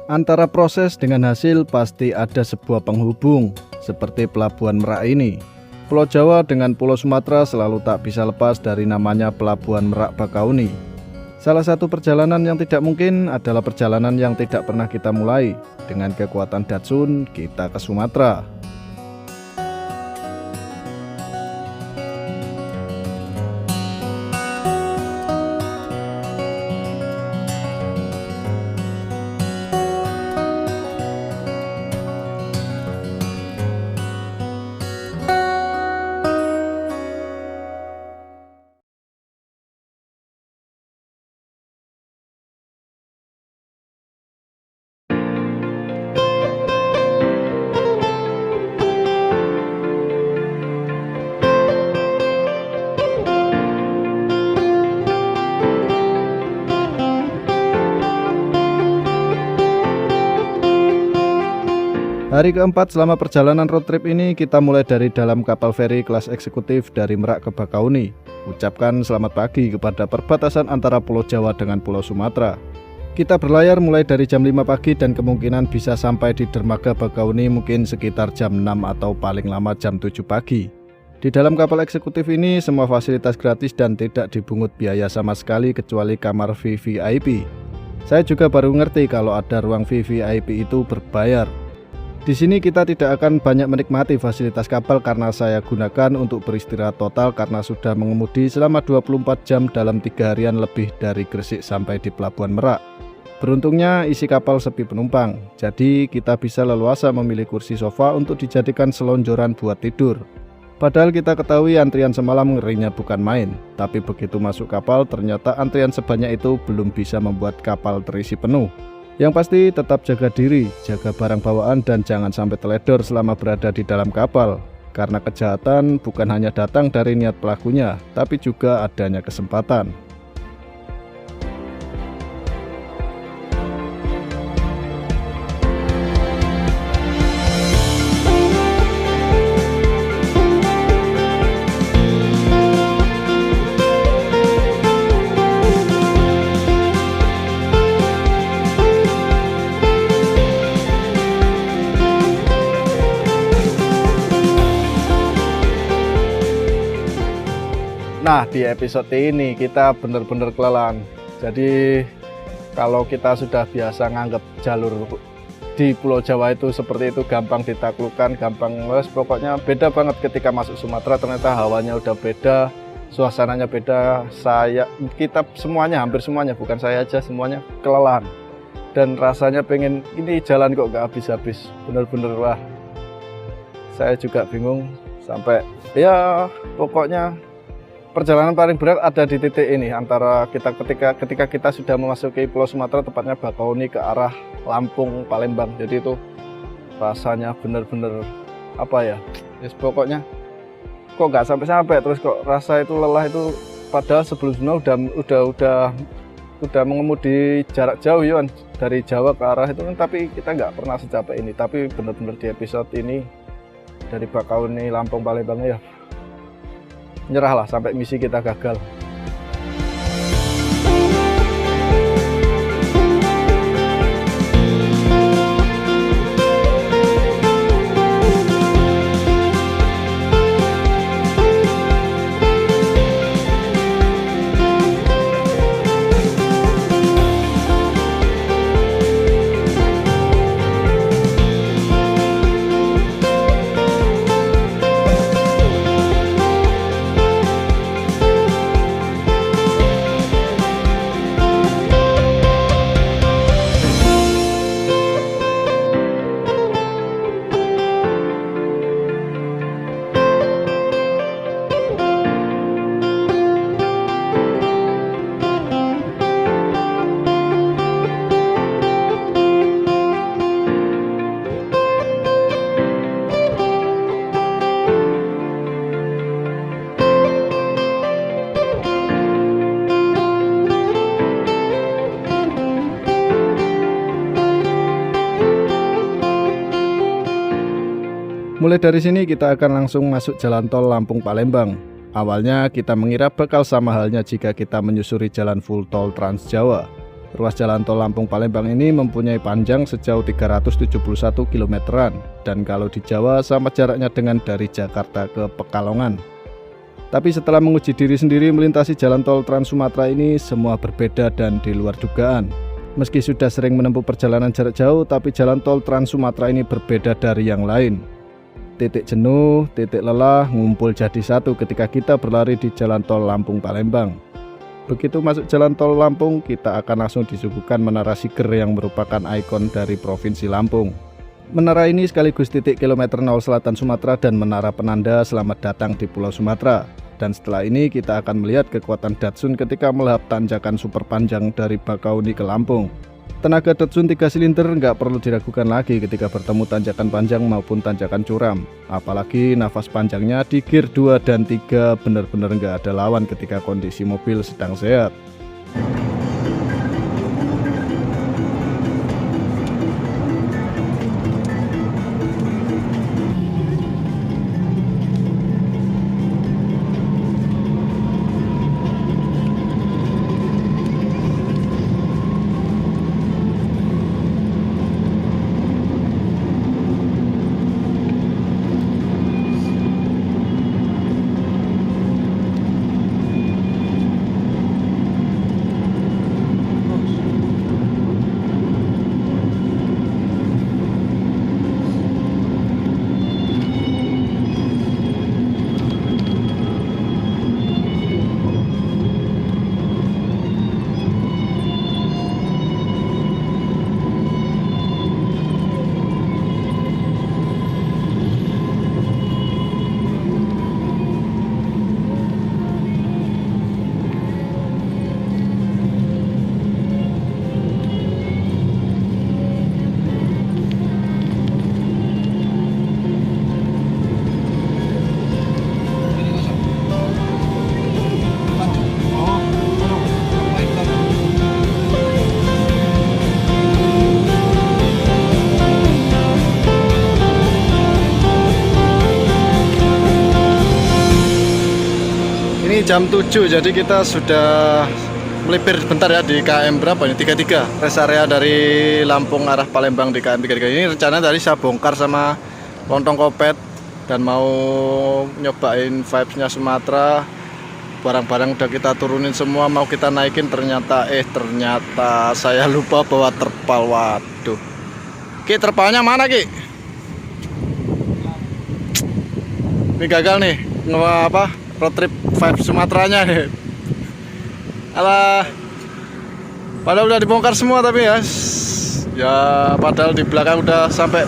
Antara proses dengan hasil pasti ada sebuah penghubung, seperti Pelabuhan Merak ini. Pulau Jawa dengan Pulau Sumatera selalu tak bisa lepas dari namanya Pelabuhan Merak Bakauni. Salah satu perjalanan yang tidak mungkin adalah perjalanan yang tidak pernah kita mulai. Dengan kekuatan Datsun, kita ke Sumatera. Hari keempat selama perjalanan road trip ini kita mulai dari dalam kapal feri kelas eksekutif dari Merak ke Bakauni. Ucapkan selamat pagi kepada perbatasan antara Pulau Jawa dengan Pulau Sumatera. Kita berlayar mulai dari jam 5 pagi dan kemungkinan bisa sampai di dermaga Bakauni mungkin sekitar jam 6 atau paling lama jam 7 pagi. Di dalam kapal eksekutif ini semua fasilitas gratis dan tidak dibungut biaya sama sekali kecuali kamar VVIP. Saya juga baru ngerti kalau ada ruang VVIP itu berbayar. Di sini kita tidak akan banyak menikmati fasilitas kapal karena saya gunakan untuk beristirahat total karena sudah mengemudi selama 24 jam dalam 3 harian lebih dari Gresik sampai di Pelabuhan Merak. Beruntungnya isi kapal sepi penumpang, jadi kita bisa leluasa memilih kursi sofa untuk dijadikan selonjoran buat tidur. Padahal kita ketahui antrian semalam ngerinya bukan main, tapi begitu masuk kapal ternyata antrian sebanyak itu belum bisa membuat kapal terisi penuh. Yang pasti tetap jaga diri, jaga barang bawaan dan jangan sampai teledor selama berada di dalam kapal. Karena kejahatan bukan hanya datang dari niat pelakunya, tapi juga adanya kesempatan. Nah, di episode ini kita benar-benar kelelahan. Jadi kalau kita sudah biasa nganggap jalur di Pulau Jawa itu seperti itu gampang ditaklukkan, gampang pokoknya beda banget ketika masuk Sumatera. Ternyata hawanya udah beda, suasananya beda. Kita semuanya, hampir semuanya, bukan saya aja, semuanya kelelahan. Dan rasanya pengen, ini jalan kok gak habis-habis. Bener-bener wah, saya juga bingung sampai ya pokoknya perjalanan paling berat ada di titik ini antara ketika kita sudah memasuki Pulau Sumatera, tepatnya Bakauni ke arah Lampung, Palembang. Jadi itu rasanya bener-bener apa ya? Yes, pokoknya kok nggak sampai-sampai, terus kok rasa itu lelah itu, padahal sebelumnya udah mengemudi jarak jauh ya dari Jawa ke arah itu kan, tapi kita nggak pernah secapek ini. Tapi bener-bener di episode ini dari Bakauni, Lampung, Palembang ya nyerahlah sampai misi kita gagal. Mulai dari sini kita akan langsung masuk jalan tol Lampung Palembang. Awalnya kita mengira bakal sama halnya jika kita menyusuri jalan full tol Trans Jawa. Ruas jalan tol Lampung Palembang ini mempunyai panjang sejauh 371 km dan kalau di Jawa sama jaraknya dengan dari Jakarta ke Pekalongan. Tapi setelah menguji diri sendiri melintasi jalan tol Trans Sumatera ini, semua berbeda dan di luar dugaan. Meski sudah sering menempuh perjalanan jarak jauh, tapi jalan tol Trans Sumatera ini berbeda dari yang lain. Titik jenuh, titik lelah ngumpul jadi satu ketika kita berlari di jalan tol Lampung Palembang. Begitu masuk jalan tol Lampung, kita akan langsung disuguhkan Menara Siger yang merupakan ikon dari Provinsi Lampung. Menara ini sekaligus titik kilometer 0 selatan Sumatera dan menara penanda selamat datang di Pulau Sumatera. Dan setelah ini kita akan melihat kekuatan Datsun ketika melahap tanjakan super panjang dari Bakauni ke Lampung. Tenaga Datsun 3 silinder nggak perlu diragukan lagi ketika bertemu tanjakan panjang maupun tanjakan curam. Apalagi nafas panjangnya di gear 2 dan 3 benar-benar nggak ada lawan ketika kondisi mobil sedang sehat. Ini jam 7, jadi kita sudah melipir bentar ya di KM berapa ini? 33, rest area dari Lampung arah Palembang di KM 33. Ini rencana tadi saya bongkar sama lontong kopet dan mau nyobain vibesnya Sumatera. Barang-barang udah kita turunin semua, mau kita naikin, ternyata saya lupa bawa terpal. Waduh, Ki, terpalnya mana Ki? Ini gagal nih, road trip vibe Sumateranya nih. Alah, padahal udah dibongkar semua tapi ya padahal di belakang udah sampai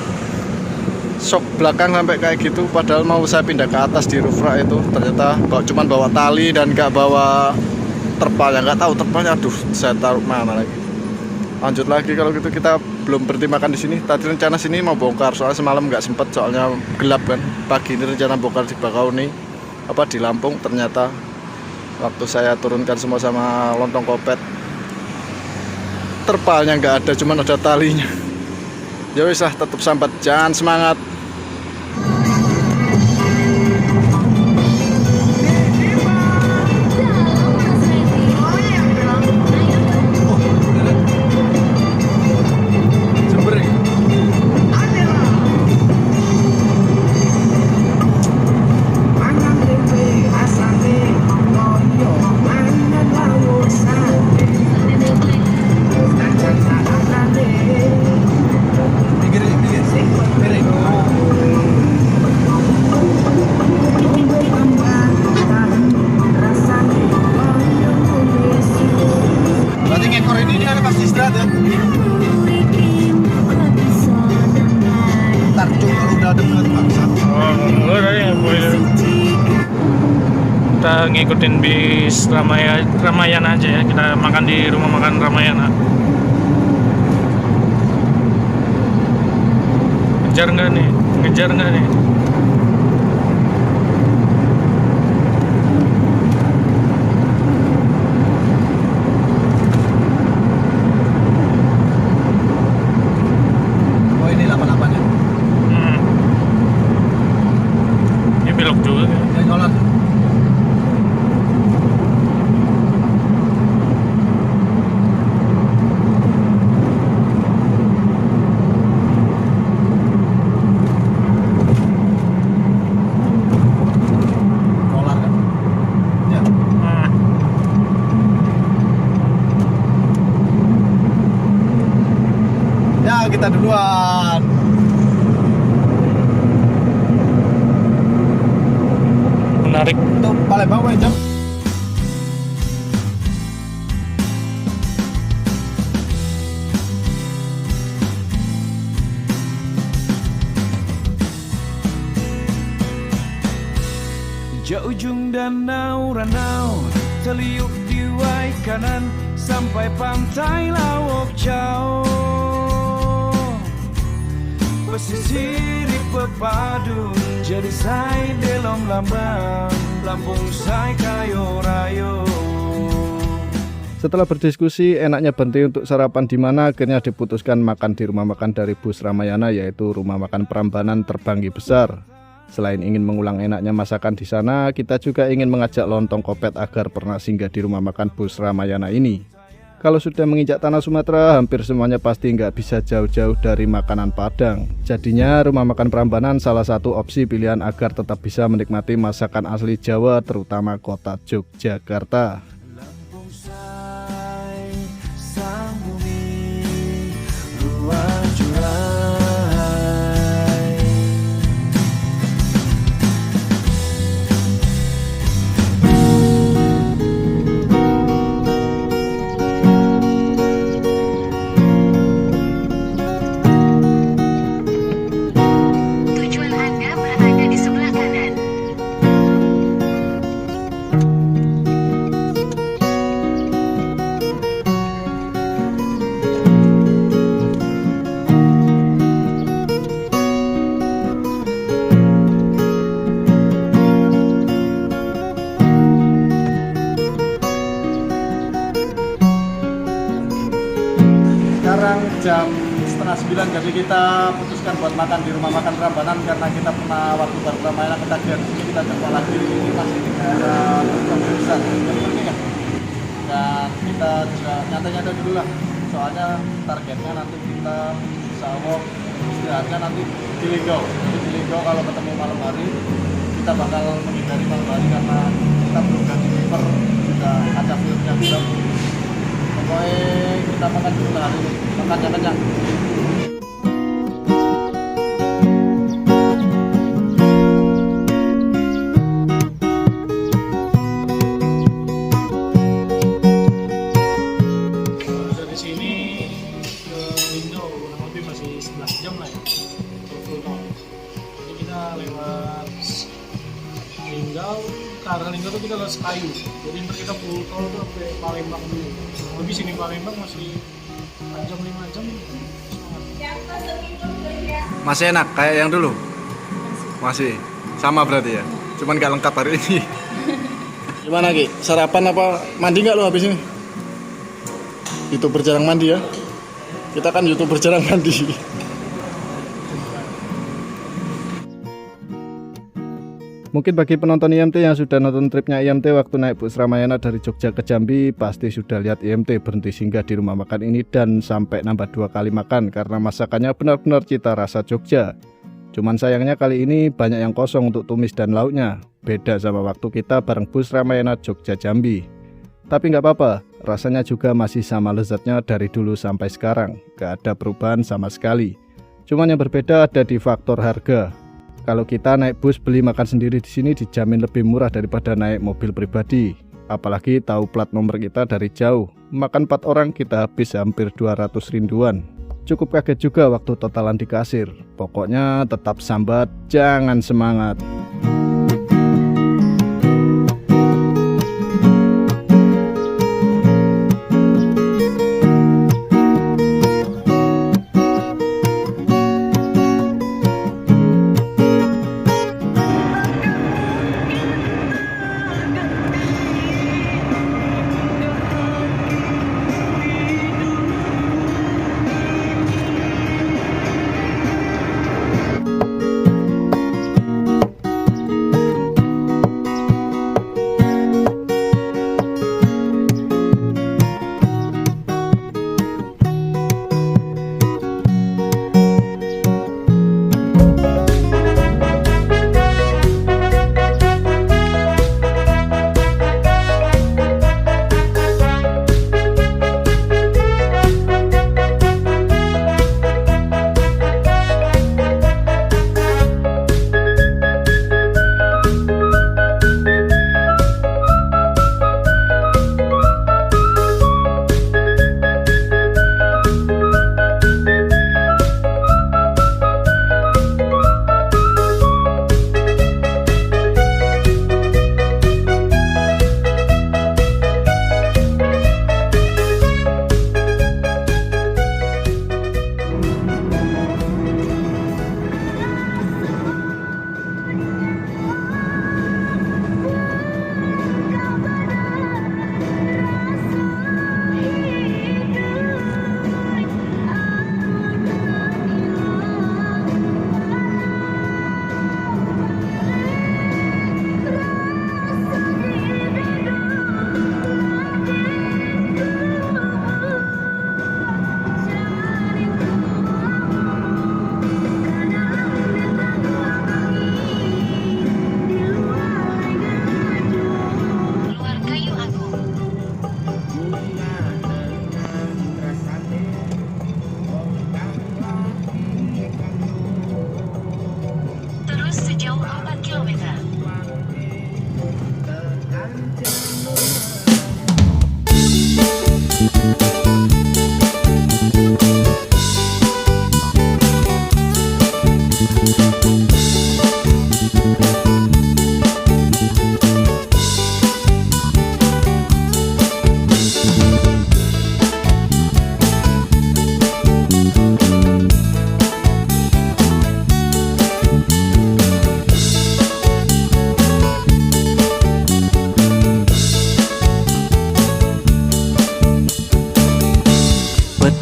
sok belakang sampai kayak gitu. Padahal mau saya pindah ke atas di roof rack itu, ternyata cuman bawa tali dan nggak bawa terpal. Ya nggak tahu terpalnya, aduh saya taruh mana lagi. Lanjut lagi kalau gitu, kita belum berhenti makan di sini. Tadi rencana sini mau bongkar, soalnya semalam nggak sempet, soalnya gelap kan. Pagi ini rencana bongkar di Bakauni di Lampung. Ternyata waktu saya turunkan semua sama lontong kopet, terpalnya nggak ada, cuman ada talinya. Ya wis lah, tetap sambat, jangan semangat. Kita ngikutin bis Ramayana aja ya, kita makan di rumah makan Ramayana. Ngejar nggak nih? Oh ini 88 ya? Ini belok juga kan? Ya nyolot. kita duluan. Menarik. Untuk Palembang apa jam? Jauh ujung danau Ranau terliuk di wai kanan sampai pantai Lawok jauh. Pesisir pepadun jadi sai delong lambang Lampung sai kayo rayo. Setelah berdiskusi enaknya berhenti untuk sarapan di mana, akhirnya diputuskan makan di rumah makan dari Bus Ramayana, yaitu rumah makan Prambanan Terbanggi Besar. Selain ingin mengulang enaknya masakan di sana, kita juga ingin mengajak lontong kopet agar pernah singgah di rumah makan Bus Ramayana ini. Kalau sudah menginjak tanah Sumatera, hampir semuanya pasti nggak bisa jauh-jauh dari makanan Padang. Jadinya rumah makan Prambanan salah satu opsi pilihan agar tetap bisa menikmati masakan asli Jawa, terutama kota Yogyakarta. Lampung sai sang bumi ruang jurai. Tujuan Anda berada di sebelah kanan. Sekarang jam setengah 9, jadi kita putuskan buat makan di rumah makan Prambanan karena kita pernah waktu baru Ramayana ketagihan sini, kita coba lagi. Ini masih di daerah Besar, dan kita juga nyantai-nyantai dulu lah, soalnya targetnya nanti kita bisa walk istirahatnya nanti di Linggau. Jadi di Linggau kalau ketemu malam hari kita bakal menghindari malam hari karena kita belum ganti paper, juga ada filmnya juga. Pokoknya kita makan dulu lah hari ini, makan yang kenyang. Dari sini ke Linggau kurang lebih masih 11 jam lah ya. Full tol. Jadi kita lewat Linggau, ke arah Linggau tuh kita lewat Sekayu. Jadi ntar kita full tol tuh sampai Palembang dulu. Lebih sini Palembang masih 4 jam 5 jam. Masih enak kayak yang dulu? Masih sama berarti ya? Cuman gak lengkap hari ini. Gimana Ki? Sarapan apa mandi nggak lo habis ini? YouTuber jarang mandi ya? Kita kan YouTuber jarang mandi. Mungkin bagi penonton IMT yang sudah nonton tripnya IMT waktu naik Bus Ramayana dari Jogja ke Jambi, pasti sudah lihat IMT berhenti singgah di rumah makan ini dan sampai nambah 2 kali makan karena masakannya benar-benar cita rasa Jogja. Cuman sayangnya kali ini banyak yang kosong untuk tumis dan lauknya, beda sama waktu kita bareng Bus Ramayana Jogja Jambi. Tapi nggak apa-apa, rasanya juga masih sama lezatnya dari dulu sampai sekarang, nggak ada perubahan sama sekali. Cuman yang berbeda ada di faktor harga. Kalau kita naik bus beli makan sendiri di sini dijamin lebih murah daripada naik mobil pribadi. Apalagi tahu plat nomor kita dari jauh. Makan 4 orang kita habis hampir 200 rinduan. Cukup kaget juga waktu totalan di kasir. Pokoknya tetap sambat, jangan semangat.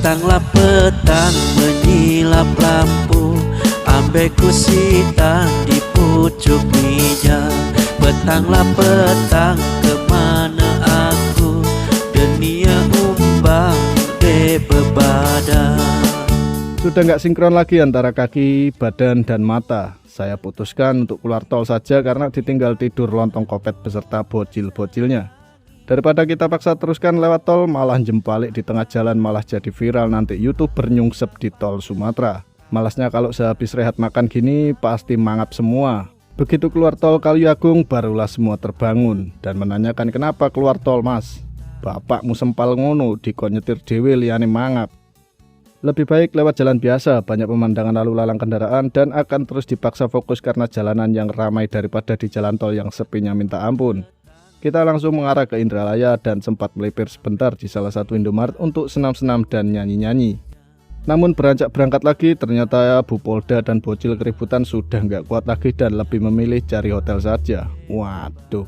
Petanglah petang menyilap lampu, ambeku sita di pucuk meja. Petanglah petang kemana aku, dunia umbang de bebada. Sudah nggak sinkron lagi antara kaki, badan, dan mata. Saya putuskan untuk keluar tol saja karena ditinggal tidur lontong kopet beserta bocil-bocilnya. Daripada kita paksa teruskan lewat tol, malah jempalik di tengah jalan, malah jadi viral nanti YouTuber nyungsep di tol Sumatera. Malasnya kalau sehabis rehat makan gini pasti mangap semua. Begitu keluar tol Kaluyagung barulah semua terbangun dan menanyakan kenapa keluar tol mas. Bapakmu sempal ngono dikon nyetir dhewe liyane mangap. Lebih baik lewat jalan biasa, banyak pemandangan lalu lalang kendaraan dan akan terus dipaksa fokus karena jalanan yang ramai daripada di jalan tol yang sepinya minta ampun. Kita langsung mengarah ke Indralaya dan sempat melipir sebentar di salah satu Indomaret untuk senam-senam dan nyanyi-nyanyi. Namun beranjak berangkat lagi, ternyata Bu Polda dan bocil keributan sudah nggak kuat lagi dan lebih memilih cari hotel saja. Waduh,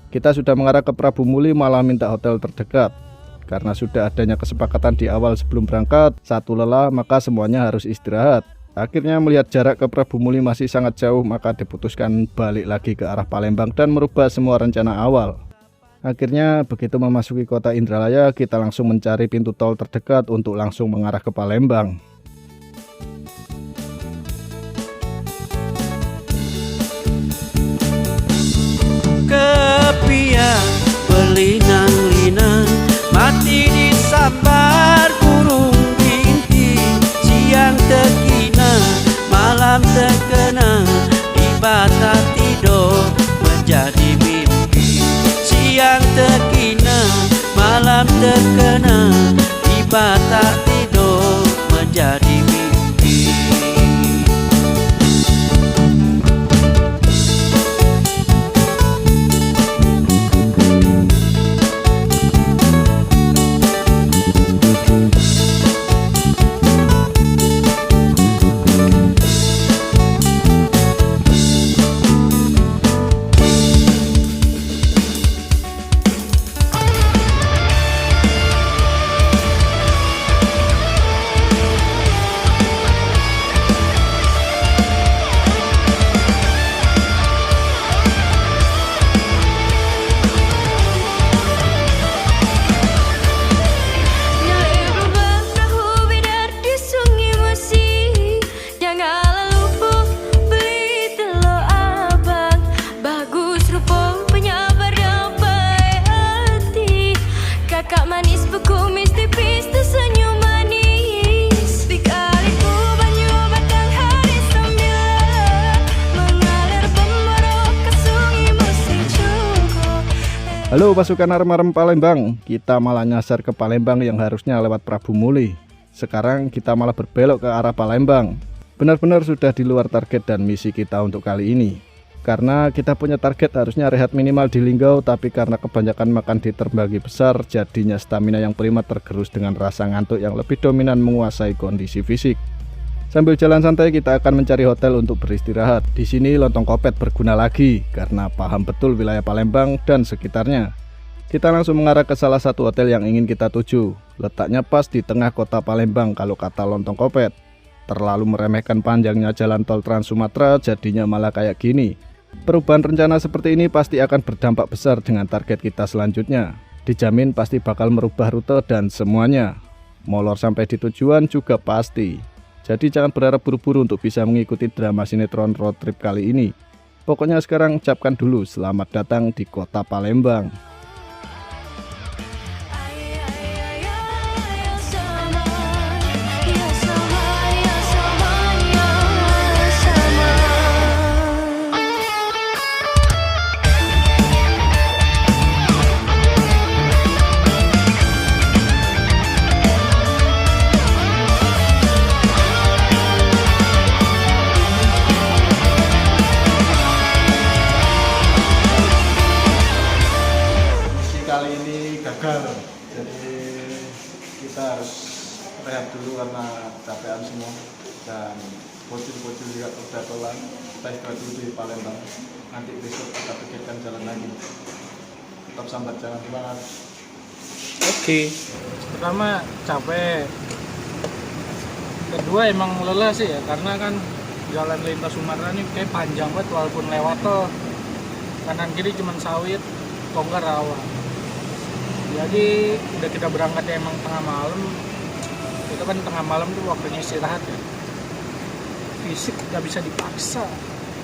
kita sudah mengarah ke Prabu Muli malah minta hotel terdekat. Karena sudah adanya kesepakatan di awal sebelum berangkat, satu lelah maka semuanya harus istirahat. Akhirnya melihat jarak ke Prabu Muli masih sangat jauh, maka diputuskan balik lagi ke arah Palembang dan merubah semua rencana awal. Akhirnya begitu memasuki kota Indralaya, kita langsung mencari pintu tol terdekat untuk langsung mengarah ke Palembang. Kepiang belinang-linang, mati disambar burung bintik. Siang terkina, malam terkena, di bata tidur menjadi mimpi. Siang terkina, malam terkena, di bata tidur menjadi mimpi. Halo pasukan arem-arem Palembang, kita malah nyasar ke Palembang yang harusnya lewat Prabu Muli. Sekarang kita malah berbelok ke arah Palembang. Benar-benar sudah di luar target dan misi kita untuk kali ini. Karena kita punya target harusnya rehat minimal di Linggau, tapi karena kebanyakan makan di terbagi besar, jadinya stamina yang prima tergerus dengan rasa ngantuk yang lebih dominan menguasai kondisi fisik. Sambil jalan santai kita akan mencari hotel untuk beristirahat. Di sini lontong kopet berguna lagi karena paham betul wilayah Palembang dan sekitarnya. Kita langsung mengarah ke salah satu hotel yang ingin kita tuju. Letaknya pas di tengah kota Palembang kalau kata lontong kopet. Terlalu meremehkan panjangnya jalan tol Trans Sumatera, jadinya malah kayak gini. Perubahan rencana seperti ini pasti akan berdampak besar dengan target kita selanjutnya. Dijamin pasti bakal merubah rute dan semuanya. Molor sampai di tujuan juga pasti. Jadi jangan berharap buru-buru untuk bisa mengikuti drama sinetron road trip kali ini. Pokoknya sekarang ucapkan dulu selamat datang di kota Palembang. Gagal, jadi kita harus rehat dulu karena capean semua dan bocil-bocil juga udah pelan. Kita istirahat dulu di Palembang, nanti besok kita pikirkan jalan lagi. Tetap sambat, jangan semangat. Oke. Pertama capek, Kedua emang lelah sih ya, karena kan jalan lintas Sumatera ini kayak panjang banget walaupun lewat tol. Kanan kiri cuma sawit, kok nggak rawa. Jadi udah kita berangkatnya emang tengah malam. Itu kan tengah malam tuh waktunya istirahat ya. Fisik nggak bisa dipaksa.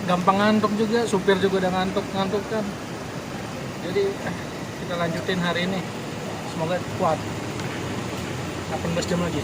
Gampang ngantuk juga, supir juga udah ngantuk kan. Jadi kita lanjutin hari ini. Semoga kuat. 18 jam lagi.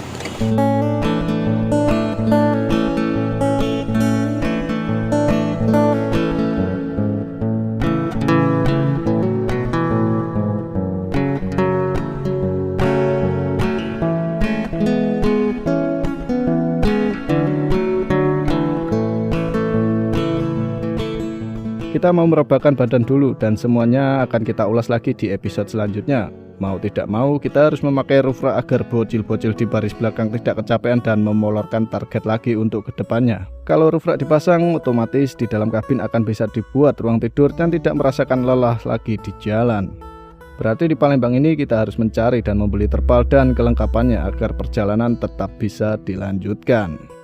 Kita mau merebahkan badan dulu dan semuanya akan kita ulas lagi di episode selanjutnya. Mau tidak mau kita harus memakai roof rack agar bocil-bocil di baris belakang tidak kecapean dan memolorkan target lagi untuk kedepannya. Kalau roof rack dipasang, otomatis di dalam kabin akan bisa dibuat ruang tidur dan tidak merasakan lelah lagi di jalan. Berarti di Palembang ini kita harus mencari dan membeli terpal dan kelengkapannya agar perjalanan tetap bisa dilanjutkan.